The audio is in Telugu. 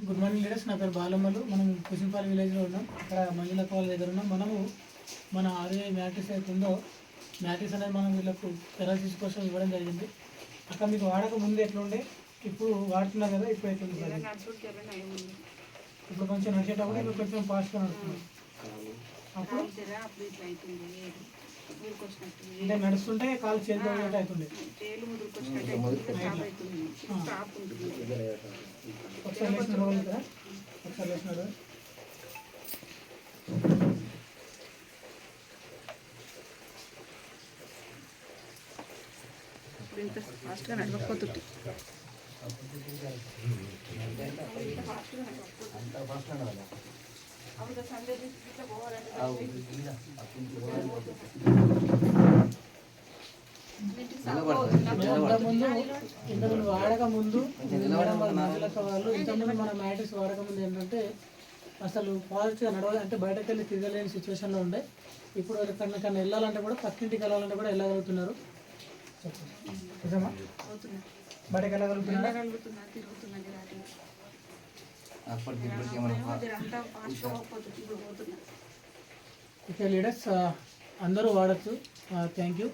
Good morning leaders. నా పేరు బాలమ్మలు. మనం కుసింపాలి విలేజ్లో ఉన్నాం. అక్కడ మంజులక్క వాళ్ళ దగ్గర ఉన్నాం. మనము మన ఆర్ఐ మ్యాట్రిక్స్ అయితే ఉందో మ్యాట్రిక్స్ అనేది మనం వీళ్ళకు పెరాలసిస్ కోసం ఇవ్వడం జరిగింది. అక్కడ మీకు వాడక ముందు ఎట్లుండే, ఇప్పుడు వాడుతున్నారు కదా, ఇప్పుడు ఎట్లుంది? ఇప్పుడు కొంచెం నడిచేటప్పుడు ఇప్పుడు కొంచెం ఫాస్ట్గా నడుస్తుంది. అప్పుడు అంటే నడుస్తుంటే కాలు చేతి అవుతుంది. ఒకసారి లేచిన రోజులు కదా, ఒకసారి లేచినాడు. ఇంత ఫాస్ట్గా నడవకపోతుంది. ఇంతకుముందు వాడక ముందు మంజులక్క వాళ్ళు ఇంతకుముందు మన మ్యాట్రిక్స్ వాడక ముందు ఏంటంటే అసలు పాజిటివ్గా నడవాలి, అంటే బయటకు వెళ్ళి తిరగలేని సిచ్యువేషన్లో ఉండే. ఇప్పుడు ఎక్కడికన్నా వెళ్ళాలంటే కూడా పక్కింటికి వెళ్ళాలంటే కూడా వెళ్ళగలుగుతున్నారు. నిజమా? బయటకు వెళ్ళగలుగుతున్నారు. ఓకే లీడర్స్, అందరూ వాడచ్చు. Thank you.